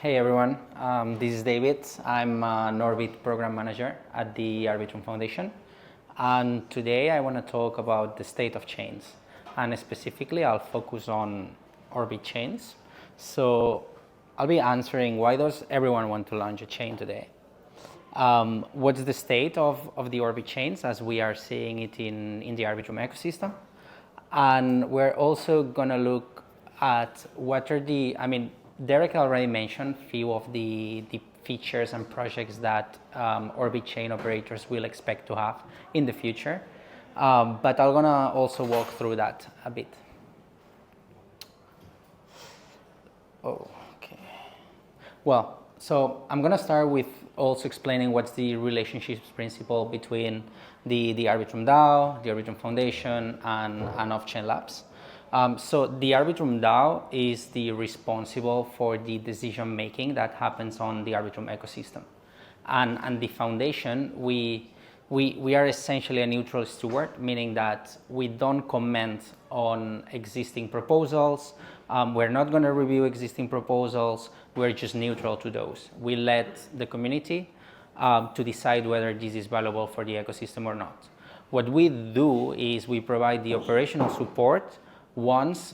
Hey everyone, this is David. I'm an Orbit program manager at the Arbitrum Foundation, and today I want to talk about the state of chains, and specifically I'll focus on Orbit chains. So I'll be answering why does everyone want to launch a chain today? What's the state of the Orbit chains as we are seeing it in the Arbitrum ecosystem? And we're also going to look at what are Derek already mentioned a few of the features and projects that Orbit chain operators will expect to have in the future. But I'm going to also walk through that a bit. Okay. Well, so I'm going to start with also explaining what's the relationships principle between the Arbitrum DAO, the Arbitrum Foundation, and Off-Chain Labs. So the Arbitrum DAO is the responsible for the decision making that happens on the Arbitrum ecosystem, and the foundation we are essentially a neutral steward, meaning that we don't comment on existing proposals. We're not going to review existing proposals. We're just neutral to those. We let the community to decide whether this is valuable for the ecosystem or not. What we do is we provide the operational support once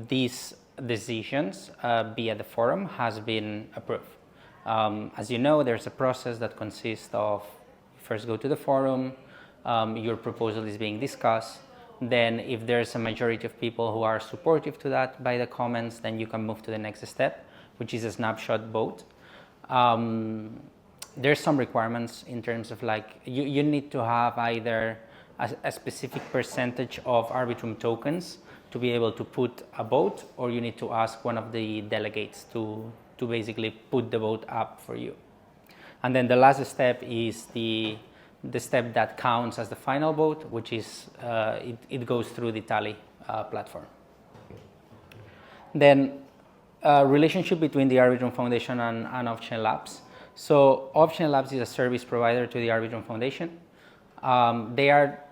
these decisions via the forum has been approved. As you know, there's a process that consists of first go to the forum, your proposal is being discussed, then if there's a majority of people who are supportive to that by the comments, then you can move to the next step, which is a snapshot vote. There's some requirements in terms of you need to have either a specific percentage of Arbitrum tokens to be able to put a vote, or you need to ask one of the delegates to basically put the vote up for you. And then the last step is the step that counts as the final vote, which is it goes through the tally platform. Then relationship between the Arbitrum Foundation and Off-Chain Labs. So Off-Chain Labs is a service provider to the Arbitrum Foundation. They are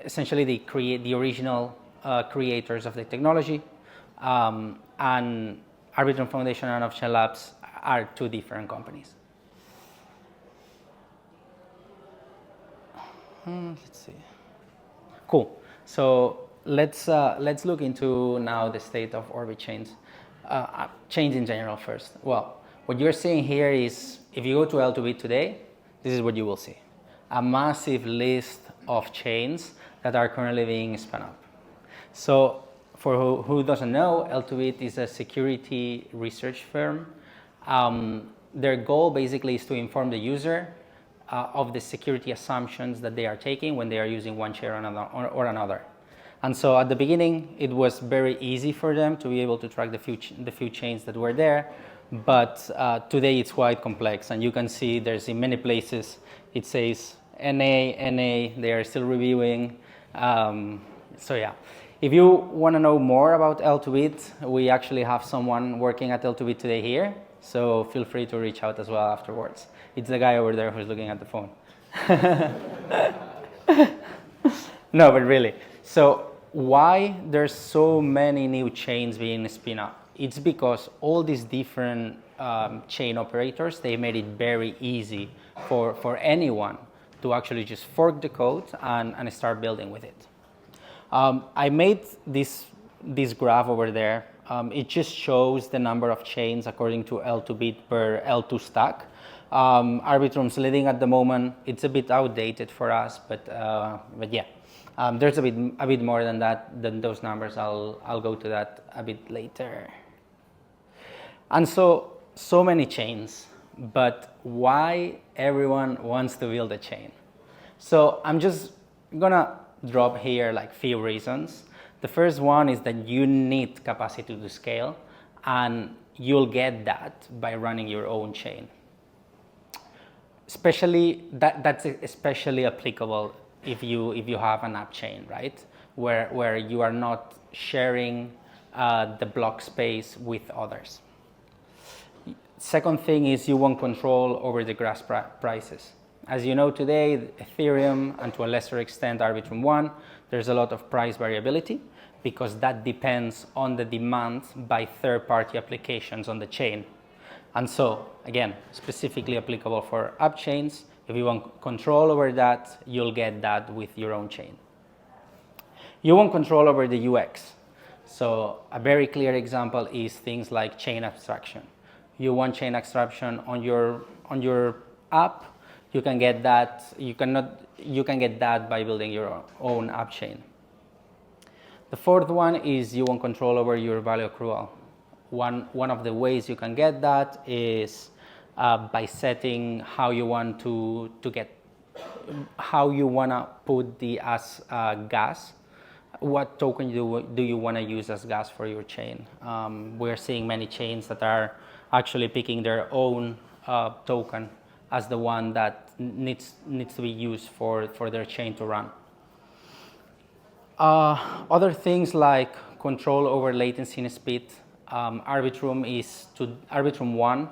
essentially the original creators of the technology, and Arbitrum Foundation and Off-Chain Labs are two different companies. Let's see. Cool. So let's look into now the state of Orbit chains. Chains in general first. Well, what you're seeing here is if you go to L2Bit today, this is what you will see: a massive list of chains that are currently being spun up. So for who doesn't know, L2Bit is a security research firm. Their goal basically is to inform the user of the security assumptions that they are taking when they are using one chain or another. And so at the beginning, it was very easy for them to be able to track the few chains that were there. But today it's quite complex. And you can see there's in many places, it says NA, they are still reviewing. So yeah. If you want to know more about L2Bit, we actually have someone working at L2Bit today here, so feel free to reach out as well afterwards. It's the guy over there who's looking at the phone. No, but really. So why there's so many new chains being spun up? It's because all these different chain operators, they made it very easy for anyone to actually just fork the code and start building with it. I made this graph over there. It just shows the number of chains according to L2Bit per L2 stack. Arbitrum's leading at the moment. It's a bit outdated for us, but yeah, there's a bit more than that, than those numbers. I'll go to that a bit later. And so many chains, but why everyone wants to build a chain? So I'm just gonna drop here few reasons. The first one is that you need capacity to scale, and you'll get that by running your own chain. Especially that's especially applicable if you have an app chain, right? Where you are not sharing the block space with others. Second thing is you want control over the gas prices. As you know today, Ethereum, and to a lesser extent Arbitrum One, there's a lot of price variability because that depends on the demand by third-party applications on the chain. And so, again, specifically applicable for app chains. If you want control over that, you'll get that with your own chain. You want control over the UX. So a very clear example is things like chain abstraction. You want chain abstraction on your app, you can get that. You can get that by building your own app chain. The fourth one is you want control over your value accrual. One of the ways you can get that is by setting how you want to put the as gas. What token do you want to use as gas for your chain? We're seeing many chains that are actually picking their own token as the one that needs to be used for their chain to run. Other things like control over latency and speed. Arbitrum 1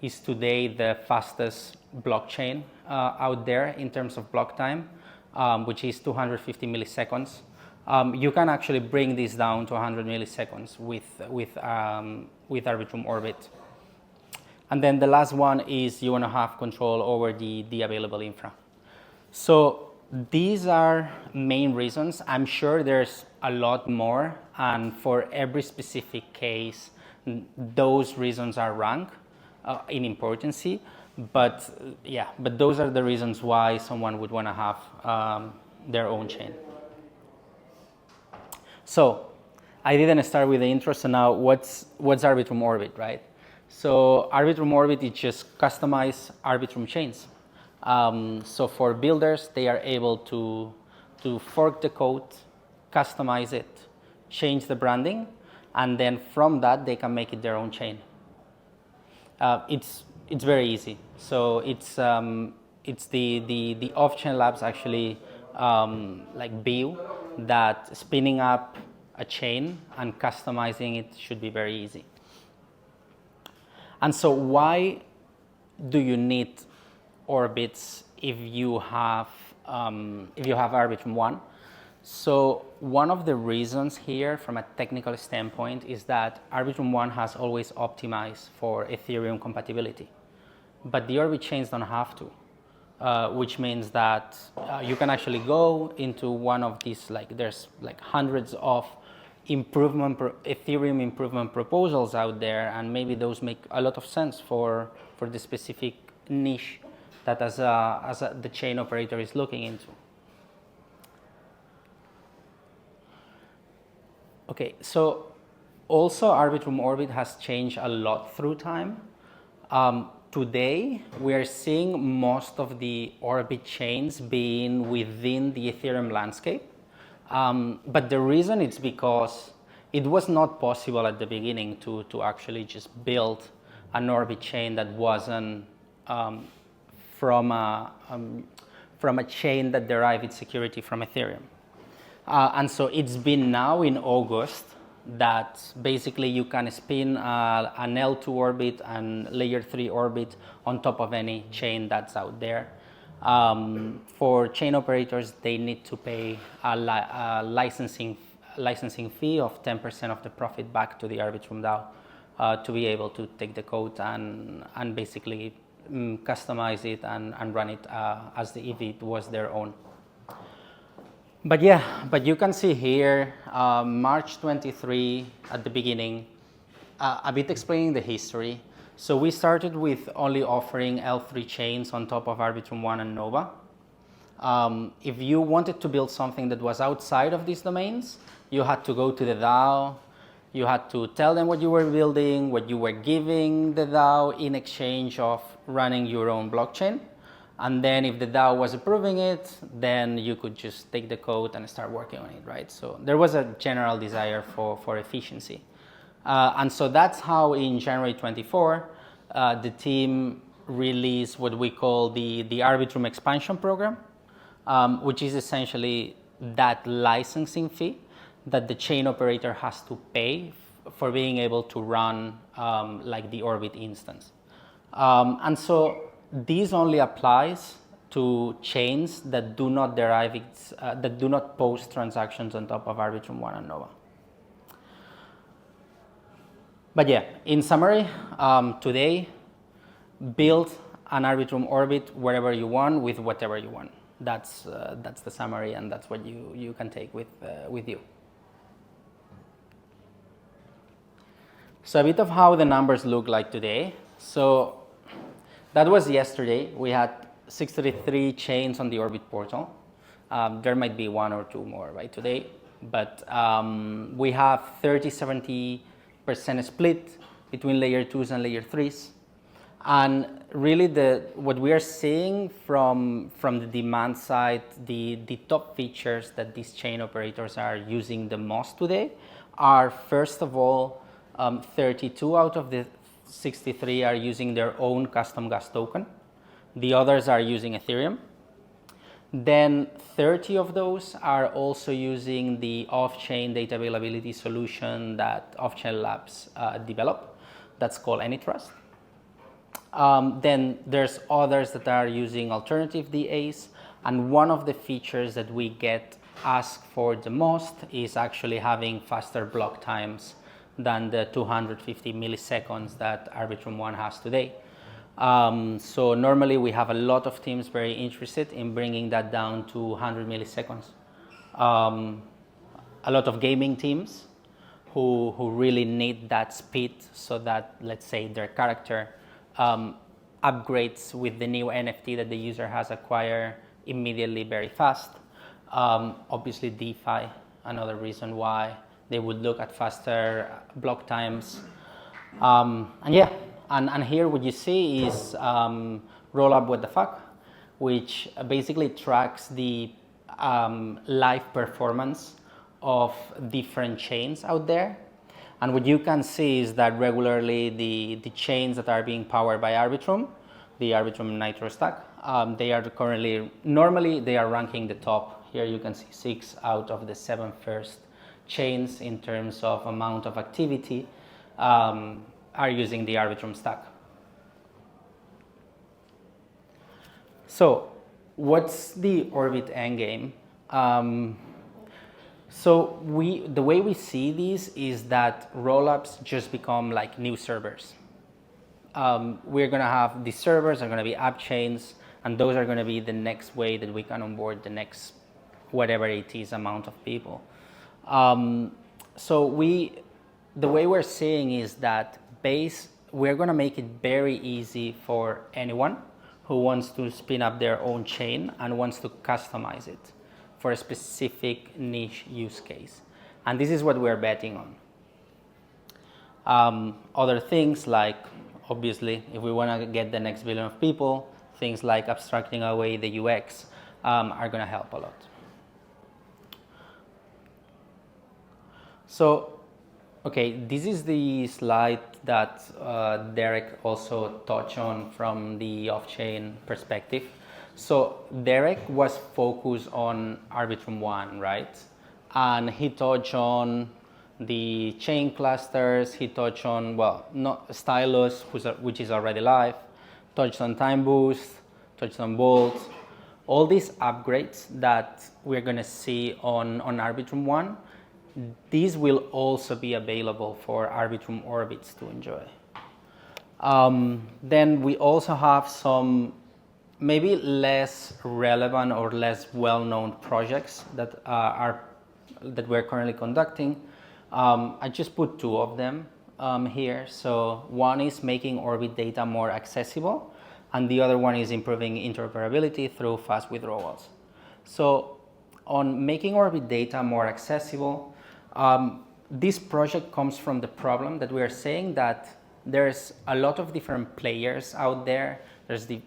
is today the fastest blockchain out there in terms of block time, which is 250 milliseconds. You can actually bring this down to 100 milliseconds with Arbitrum Orbit. And then the last one is you want to have control over the available infra. So these are main reasons. I'm sure there's a lot more, and for every specific case, those reasons are ranked in importance. But those are the reasons why someone would want to have their own chain. So I didn't start with the intro, so now what's Arbitrum Orbit, right? So Arbitrum Orbit is just customized Arbitrum chains. So for builders, they are able to fork the code, customize it, change the branding, and then from that they can make it their own chain. It's very easy. So it's the off-chain labs actually like view that spinning up a chain and customizing it should be very easy. And so why do you need Orbits if you have Arbitrum 1? So one of the reasons here from a technical standpoint is that Arbitrum 1 has always optimized for Ethereum compatibility, but the Orbit chains don't have to, which means that you can actually go into one of these, there's hundreds of Ethereum improvement proposals out there, and maybe those make a lot of sense for the specific niche that the chain operator is looking into. Okay, so also Arbitrum Orbit has changed a lot through time. Today, we are seeing most of the Orbit chains being within the Ethereum landscape. But the reason is because it was not possible at the beginning to actually just build an Orbit chain that wasn't from a chain that derived its security from Ethereum. And so it's been now in August that basically you can spin an L2 orbit and layer 3 orbit on top of any chain that's out there. For chain operators, they need to pay a licensing fee of 10% of the profit back to the Arbitrum DAO to be able to take the code and basically customize it and run it as if it was their own. But you can see here, March 23 at the beginning, a bit explaining the history. So we started with only offering L3 chains on top of Arbitrum 1 and Nova. If you wanted to build something that was outside of these domains, you had to go to the DAO, you had to tell them what you were building, what you were giving the DAO in exchange of running your own blockchain. And then if the DAO was approving it, then you could just take the code and start working on it, right? So there was a general desire for efficiency. And so that's how in January 24, the team released what we call the Arbitrum expansion program, which is essentially that licensing fee that the chain operator has to pay for being able to run like the Orbit instance. And so this only applies to chains that do not that do not post transactions on top of Arbitrum 1 and Nova. But yeah, in summary, today build an Arbitrum orbit wherever you want with whatever you want. That's the summary, and that's what you can take with you. So a bit of how the numbers look like today. So that was yesterday. We had 63 chains on the Orbit portal. There might be one or two more by today, but we have 30-70% split between layer 2s and layer 3s. And really what we are seeing from the demand side, the top features that these chain operators are using the most today are, first of all, 32 out of the 63 are using their own custom gas token. The others are using Ethereum. Then 30 of those are also using the off-chain data availability solution that Off-Chain Labs developed. That's called AnyTrust. Then there's others that are using alternative DAs, and one of the features that we get asked for the most is actually having faster block times than the 250 milliseconds that Arbitrum One has today. So normally we have a lot of teams very interested in bringing that down to 100 milliseconds. A lot of gaming teams who really need that speed so that, let's say, their character upgrades with the new NFT that the user has acquired immediately very fast. Obviously DeFi, another reason why they would look at faster block times. And here what you see is Rollup What the Fuck, which basically tracks the live performance of different chains out there. And what you can see is that regularly the chains that are being powered by Arbitrum, the Arbitrum Nitro stack, they are currently, normally they are ranking the top. Here you can see 6 out of the 7 first chains in terms of amount of activity are using the Arbitrum stack. So what's the Orbit endgame? So the way we see these is that rollups just become like new servers. We're going to have these servers are going to be app chains, and those are going to be the next way that we can onboard the next whatever it is amount of people. So the way we're seeing is that we're going to make it very easy for anyone who wants to spin up their own chain and wants to customize it for a specific niche use case. And this is what we're betting on. Other things like, obviously, if we want to get the next billion of people, things like abstracting away the UX are going to help a lot. So, okay, this is the slide that Derek also touched on from the off-chain perspective. So Derek was focused on Arbitrum One, right? And he touched on the chain clusters, he touched on, well, not Stylus, which is already live, touched on Time Boost, touched on Bolt. All these upgrades that we're going to see on Arbitrum One, these will also be available for Arbitrum Orbits to enjoy. Then we also have some maybe less relevant or less well-known projects that we're currently conducting. I just put 2 of them here. So one is making Orbit data more accessible, and the other one is improving interoperability through fast withdrawals. So on making Orbit data more accessible, this project comes from the problem that we are saying that there's a lot of different players out there. There's the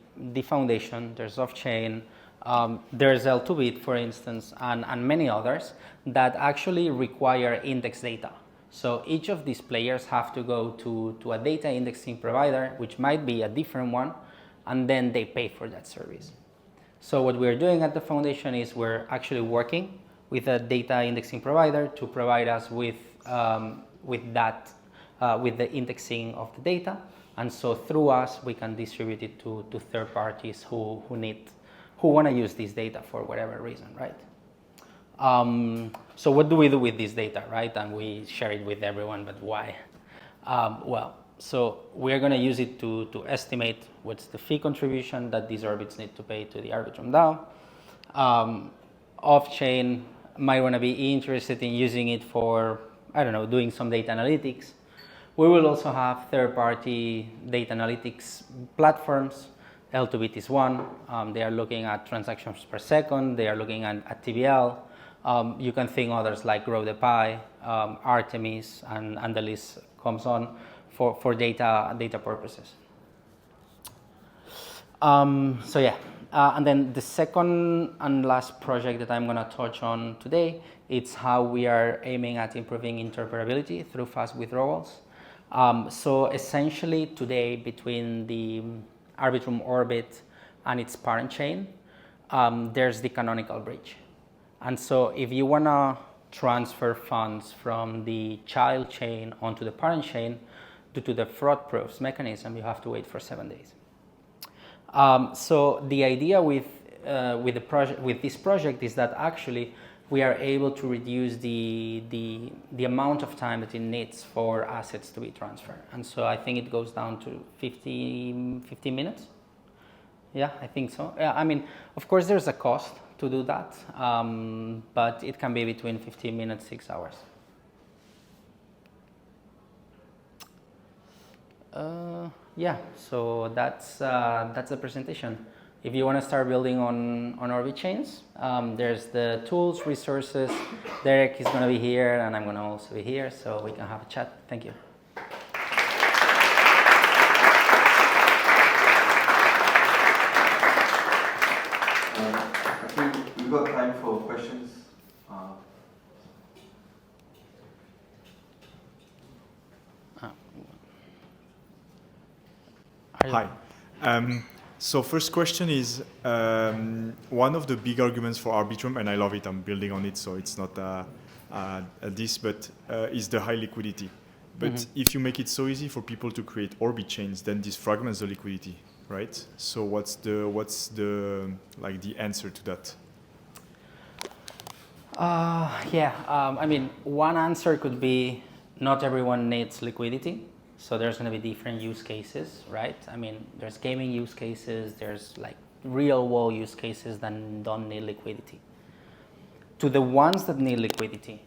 foundation, there's off-chain, there's L2Bit, for instance, and many others that actually require index data. So each of these players have to go to a data indexing provider, which might be a different one, and then they pay for that service. So what we're doing at the foundation is we're actually working with a data indexing provider to provide us with the indexing of the data, and so through us we can distribute it to third parties who want to use this data for whatever reason, right? So what do we do with this data, right? And we share it with everyone, but why? Well, So we're going to use it to estimate what's the fee contribution that these orbits need to pay to the Arbitrum DAO. Off-chain might want to be interested in using it for, I don't know, doing some data analytics. We will also have third-party data analytics platforms. L2Bit is one. They are looking at transactions per second. They are looking at TVL. You can think others like Grow the Pie, Artemis, and the list comes on for data purposes. So yeah, and then the second and last project that I'm going to touch on today, it's how we are aiming at improving interoperability through fast withdrawals. So essentially today, between the Arbitrum orbit and its parent chain, there's the canonical bridge. And so if you want to transfer funds from the child chain onto the parent chain, due to the fraud proofs mechanism, you have to wait for 7 days. So the idea with this project is that actually we are able to reduce the amount of time that it needs for assets to be transferred. And so I think it goes down to 50 minutes. Yeah, I think so. Yeah, I mean, of course, there's a cost to do that, but it can be between 15 minutes, 6 hours. Yeah, so that's the presentation. If you want to start building on Orbit chains, there's the tools, resources. Derek is going to be here, and I'm going to also be here, so we can have a chat. Thank you. I think we've got time for questions. Hi. So first question is, one of the big arguments for Arbitrum, and I love it, I'm building on it, so it's not this, but is the high liquidity. But if you make it so easy for people to create Orbit chains, then this fragments the liquidity, right? So what's the like the answer to that? I mean, one answer could be not everyone needs liquidity. So there's going to be different use cases, right? I mean, there's gaming use cases, there's like real world use cases that don't need liquidity. To the ones that need liquidity,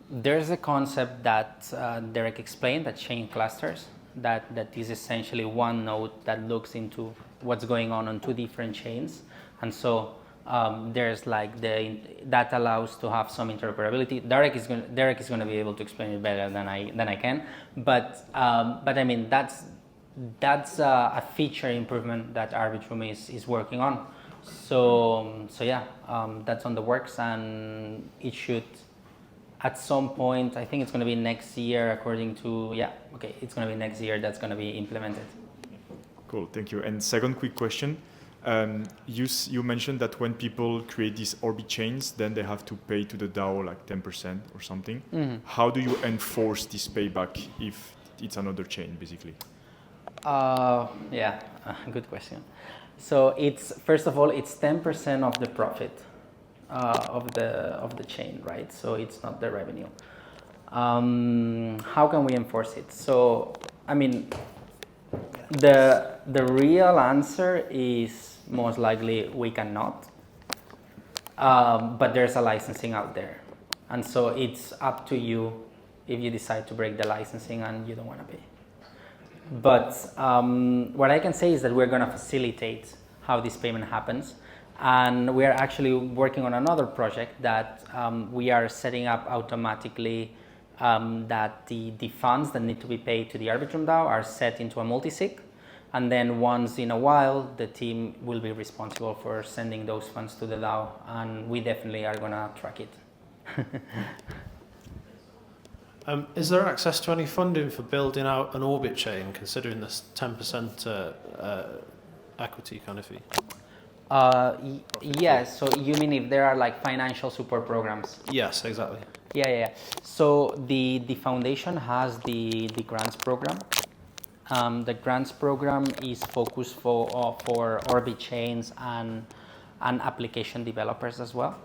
there's a concept that Derek explained, that chain clusters, that is essentially one node that looks into what's going on two different chains. And so there's like that allows to have some interoperability. Derek is going to be able to explain it better than I can, but I mean that's a feature improvement that Arbitrum is working on. So yeah, that's on the works, and it should at some point, I think it's going to be next year, according to it's going to be next year that's going to be implemented. Cool, thank you. And second quick question. You mentioned that when people create these Orbit chains, then they have to pay to the DAO like 10% or something. Mm-hmm. How do you enforce this payback if it's another chain, basically? Good question. So it's, first of all, it's 10% of the profit of the chain, right? So it's not the revenue. How can we enforce it? So I mean, the real answer is most likely we cannot, but there's a licensing out there, and so it's up to you if you decide to break the licensing and you don't want to pay. But what I can say is that we're going to facilitate how this payment happens, and we are actually working on another project that we are setting up automatically that the funds that need to be paid to the Arbitrum DAO are set into a multisig, and then once in a while the team will be responsible for sending those funds to the DAO, and we definitely are going to track it. Is there access to any funding for building out an Orbit chain, considering this 10% equity kind of fee? Yes, so you mean if there are like financial support programs? Yes, exactly. Yeah. So the foundation has the grants program. The grants program is focused for Orbit chains and application developers as well.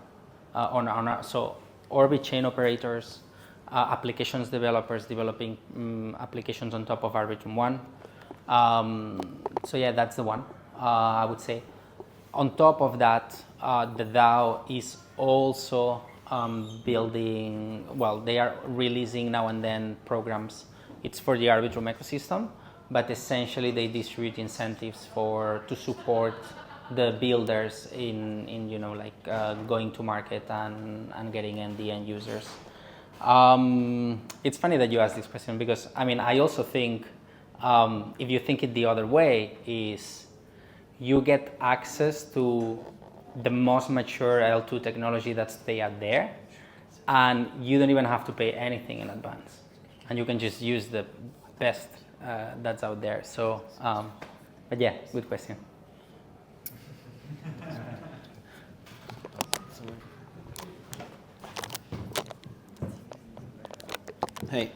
So Orbit chain operators applications developers developing applications on top of Arbitrum 1. So yeah, that's the one, I would say. On top of that, the DAO is also building, well, they are releasing now and then programs. It's for the Arbitrum ecosystem, but essentially they distribute incentives to support the builders in going to market and getting in the end users. It's funny that you asked this question because I also think if you think it the other way is you get access to the most mature L2 technology that's out there, and you don't even have to pay anything in advance, and you can just use the best that's out there. So, but yeah, good question. Hey,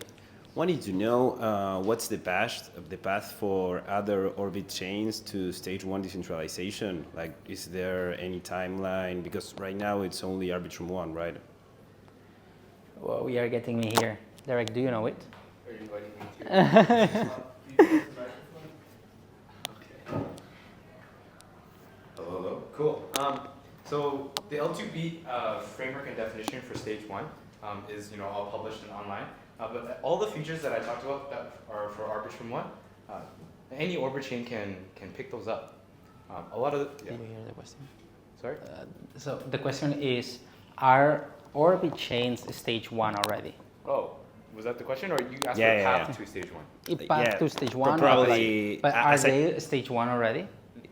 wanted to know what's the path for other Orbit chains to stage 1 decentralization? Like, is there any timeline? Because right now it's only Arbitrum 1, right? Well, we are getting me here. Derek, do you know it? Are you inviting me to? Okay. Hello. Cool. So the L2B framework and definition for stage 1 is all published and online. But all the features that I talked about that are for Arbitrum 1, any Orbit chain can pick those up. A lot of Did you hear the question? Sorry? So the question is, are Orbit chains stage 1 already? Oh, was that the question, or you asked Yeah, for yeah, path yeah. to stage 1? It passed to stage 1? Probably. But are they stage 1 already?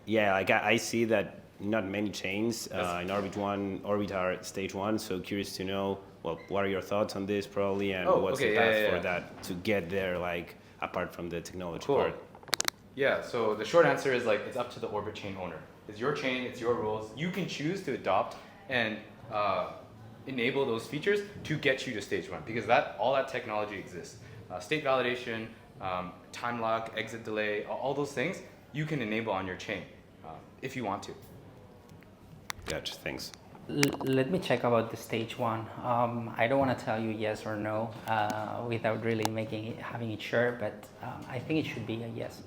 Yeah, like I see that not many chains in Orbit are stage 1. So curious to know, well, what are your thoughts on this probably, and what's the path for that to get there, like apart from the technology part? Yeah, so the short answer is it's up to the Orbit chain owner. It's your chain, it's your rules. You can choose to adopt and enable those features to get you to stage 1, because all that technology exists. State validation, time lock, exit delay, all those things you can enable on your chain if you want to. Gotcha, thanks. Let me check about the stage 1. I don't want to tell you yes or no without really having it sure, but I think it should be a yes.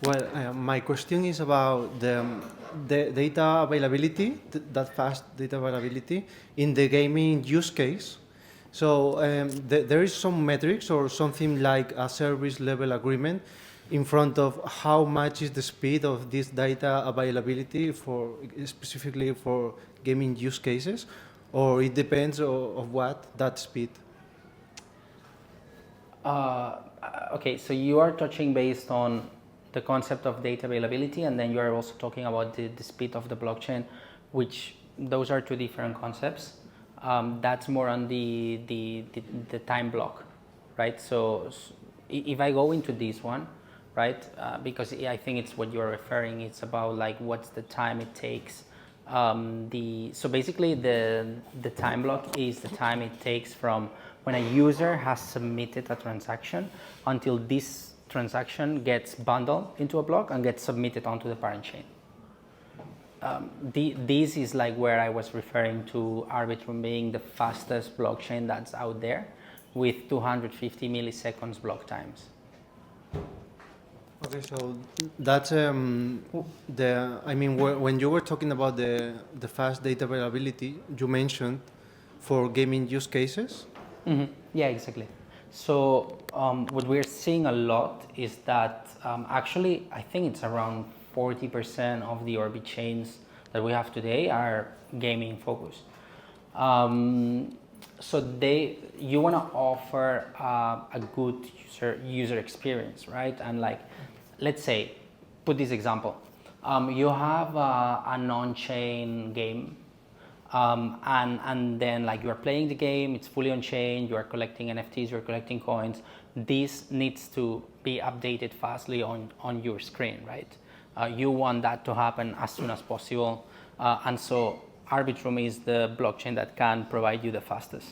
Well, my question is about the data availability, that fast data availability in the gaming use case. So there is some metrics or something like a service level agreement in front of how much is the speed of this data availability specifically for gaming use cases, or it depends of what that speed? Okay, so you are touching based on the concept of data availability, and then you are also talking about the speed of the blockchain, which those are two different concepts. That's more on the time block, right? So if I go into this one, right, because I think it's what you're referring, it's about what's the time it takes. So basically the time block is the time it takes from when a user has submitted a transaction until this transaction gets bundled into a block and gets submitted onto the parent chain. This is where I was referring to Arbitrum being the fastest blockchain that's out there with 250 milliseconds block times. Okay, so that's when you were talking about the fast data availability, you mentioned for gaming use cases. Mm-hmm. Yeah, exactly. So what we're seeing a lot is that actually I think it's around 40% of the Orbit chains that we have today are gaming focused. So you want to offer a good user experience, right? And let's say, put this example. You have an on-chain game, and then you're playing the game, it's fully on-chain, you are collecting NFTs, you're collecting coins. This needs to be updated fastly on your screen, right? You want that to happen as soon as possible, and so Arbitrum is the blockchain that can provide you the fastest.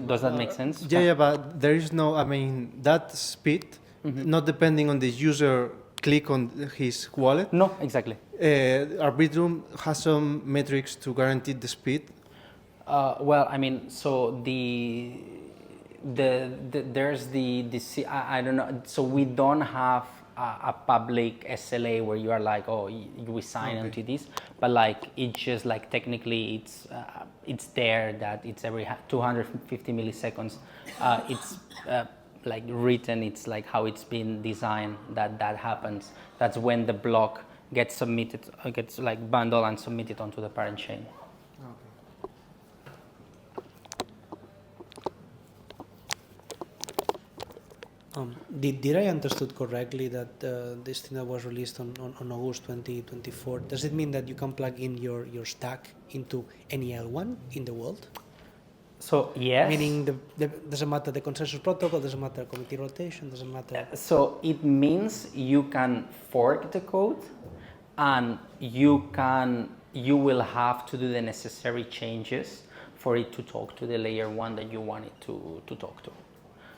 Does that make sense? Yeah, but there is no, that speed not depending on the user click on his wallet. No, exactly. Arbitrum has some metrics to guarantee the speed. Well, I mean, so there's I don't know. So we don't have a public SLA where you are like, oh, we sign onto this, but like it's just like technically it's there that it's every 250 milliseconds. It's like written. It's like how it's been designed that happens. That's when the block gets submitted, gets like bundled and submitted onto the parent chain. Did I understood correctly that this thing that was released on August 2024, does it mean that you can plug in your stack into any L1 in the world? So yes. Meaning, doesn't matter the consensus protocol, doesn't matter committee rotation, doesn't matter. So it means you can fork the code, and you will have to do the necessary changes for it to talk to the layer 1 that you want it to talk to.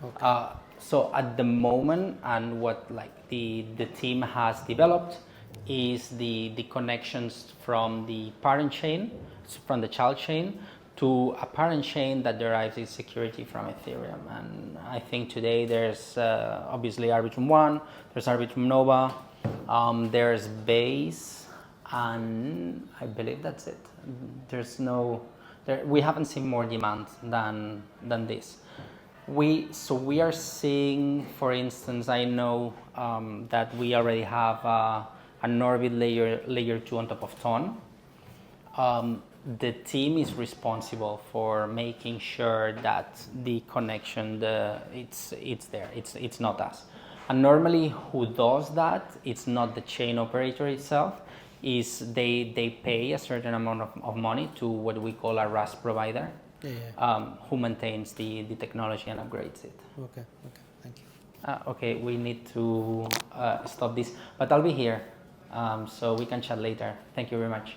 Okay. So at the moment, and what like the team has developed is the connections from the parent chain, from the child chain, to a parent chain that derives its security from Ethereum. And I think today there's obviously Arbitrum 1, there's Arbitrum Nova, there's Base, and I believe that's it. We haven't seen more demand than this. We are seeing, for instance, I know that we already have an Orbit layer 2 on top of Ton. The team is responsible for making sure that the connection, it's there. It's not us. And normally, who does that? It's not the chain operator itself. Is they pay a certain amount of money to what we call a RAS provider. Who maintains the technology and upgrades it. Okay, thank you. Okay, we need to stop this, but I'll be here, so we can chat later. Thank you very much.